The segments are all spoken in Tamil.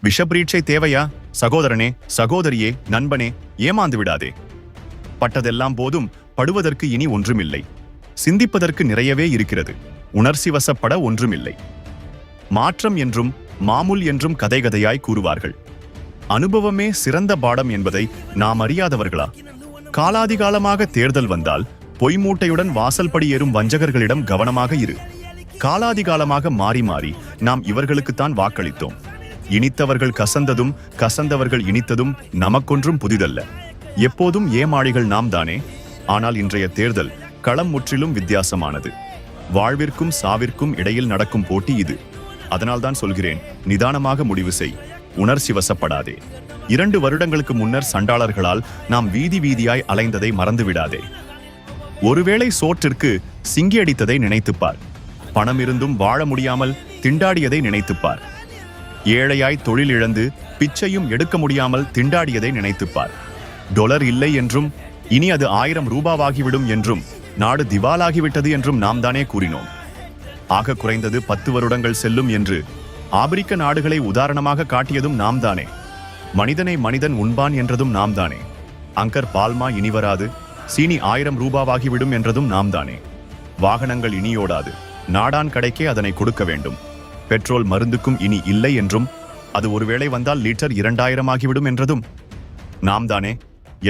விஷபரீட்சை தேவையா? சகோதரனே, சகோதரியே, நண்பனே, ஏமாந்து விடாதே. பட்டதெல்லாம் போதும், படுவதற்கு இனி ஒன்றுமில்லை. சிந்திப்பதற்கு நிறையவே இருக்கிறது. உணர்ச்சி வசப்பட ஒன்றுமில்லை. மாற்றம் என்றும் மாமூல் என்றும் கதை கதையாய் கூறுவார்கள். அனுபவமே சிறந்த பாடம் என்பதை நாம் அறியாதவர்களா? காலாதிகாலமாக தேர்தல் வந்தால் பொய்மூட்டையுடன் வாசல்படி ஏறும் வஞ்சகர்களிடம் கவனமாக இரு. காலாதிகாலமாக மாறி மாறி நாம் இவர்களுக்குத்தான் வாக்களித்தோம். இனித்தவர்கள் கசந்ததும் கசந்தவர்கள் இனித்ததும் நமக்கொன்றும் புதிதல்ல. எப்போதும் ஏமாளிகள் நாம் தானே. ஆனால் இன்றைய தேர்தல் களம் முற்றிலும் வித்தியாசமானது. வாழ்விற்கும் சாவிற்கும் இடையில் நடக்கும் போட்டி இது. அதனால்தான் சொல்கிறேன், நிதானமாக முடிவு செய். உணர்ச்சி வசப்படாதே. 2 வருடங்களுக்கு முன்னர் சண்டாளர்களால் நாம் வீதி வீதியாய் அலைந்ததை மறந்துவிடாதே. ஒருவேளை சோற்றிற்கு சிங்கி அடித்ததை நினைத்துப்பார். பணம் இருந்தும் வாழ முடியாமல் திண்டாடியதை நினைத்துப்பார். ஏழையாய் தொழில் இழந்து பிச்சையும் எடுக்க முடியாமல் திண்டாடியதை நினைத்துப்பார். டொலர் இல்லை என்றும் இனி அது 1000 ரூபாவாகிவிடும் என்றும் நாடு திவாலாகிவிட்டது என்றும் நாம் தானே கூறினோம். ஆக குறைந்தது 10 வருடங்கள் செல்லும் என்று ஆப்பிரிக்க நாடுகளை உதாரணமாக காட்டியதும் நாம் தானே. மனிதனை மனிதன் உண்பான் என்றதும் நாம் தானே. அங்கர் பால்மா இனி வராது, சீனி 1000 ரூபாவாகிவிடும் என்றதும் நாம் தானே. வாகனங்கள் இனியோடாது, நாடான் கடைக்கே அதனை கொடுக்க வேண்டும். பெட்ரோல் மருந்துக்கும் இனி இல்லை என்றும் அது ஒருவேளை வந்தால் லிட்டர் 2000 ஆகிவிடும் என்றதும் நாம் தானே.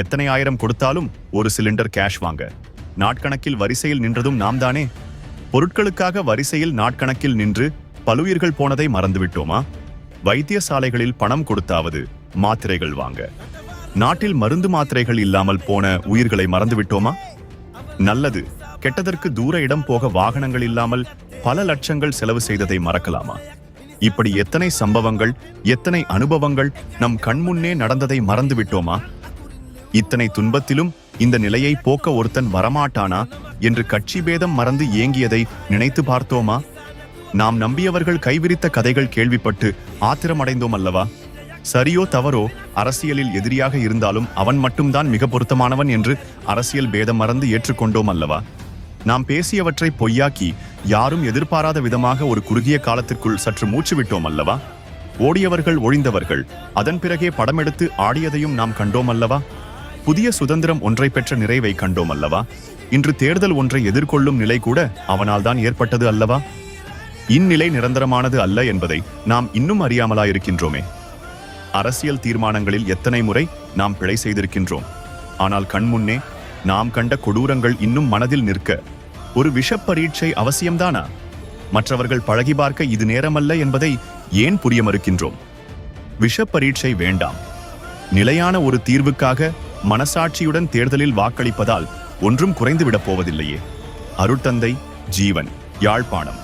எத்தனை ஆயிரம் கொடுத்தாலும் ஒரு சிலிண்டர் கேஷ் வாங்க நாட்கணக்கில் வரிசையில் நின்றதும் நாம் தானே. பொருட்களுக்காக வரிசையில் நாட்கணக்கில் நின்று பலுயிர்கள் போனதை மறந்துவிட்டோமா? வைத்தியசாலைகளில் பணம் கொடுத்தாவது மாத்திரைகள் வாங்க நாட்டில் மருந்து மாத்திரைகள் இல்லாமல் போன உயிர்களை மறந்துவிட்டோமா? நல்லது கெட்டதற்கு தூர இடம் போக வாகனங்கள் இல்லாமல் பல லட்சங்கள் செலவு செய்ததை மறக்கலாமா? இப்படி எத்தனை சம்பவங்கள், எத்தனை அனுபவங்கள் நம் கண்முன்னே நடந்ததை மறந்து விட்டோமா? இத்தனை துன்பத்திலும் இந்த நிலையை போக்க ஒருத்தன் வரமாட்டானா என்று கட்சி பேதம் மறந்து ஏங்கியதை நினைத்து பார்த்தோமா? நாம் நம்பியவர்கள் கைவிரித்த கதைகள் கேள்விப்பட்டு ஆத்திரமடைந்தோம் அல்லவா? சரியோ தவறோ அரசியலில் எதிரியாக இருந்தாலும் அவன் மட்டும்தான் மிக பொருத்தமானவன் என்று அரசியல் பேதம் மறந்து ஏற்றுக்கொண்டோம் அல்லவா? நாம் பேசியவற்றை பொய்யாக்கி யாரும் எதிர்பாராத விதமாக ஒரு குறுகிய காலத்திற்குள் சற்று மூச்சு விட்டோம் அல்லவா? ஓடியவர்கள் ஒழிந்தவர்கள் அதன் பிறகே படமெடுத்து ஆடியதையும் நாம் கண்டோம் அல்லவா? புதிய சுதந்திரம் ஒன்றை பெற்ற நிறைவை கண்டோம் அல்லவா? இன்று தேர்தல் ஒன்றை எதிர்கொள்ளும் நிலை கூட அவனால் தான் ஏற்பட்டது அல்லவா? இந்நிலை நிரந்தரமானது அல்ல என்பதை நாம் இன்னும் அறியாமலாயிருக்கின்றோமே. அரசியல் தீர்மானங்களில் எத்தனை முறை நாம் பிழை செய்திருக்கின்றோம். ஆனால் கண்முன்னே நாம் கண்ட கொடூரங்கள் இன்னும் மனதில் நிற்க ஒரு விஷப்பரீட்சை அவசியம்தானா? மற்றவர்கள் பழகி பார்க்க இது நேரமல்ல என்பதை ஏன் புரிய மறுக்கின்றோம்? விஷப்பரீட்சை வேண்டாம். நிலையான ஒரு தீர்வுக்காக மனசாட்சியுடன் தேர்தலில் வாக்களிப்பதால் ஒன்றும் குறைந்துவிடப் போவதில்லையே. அருட்தந்தை ஜீவன், யாழ்ப்பாணம்.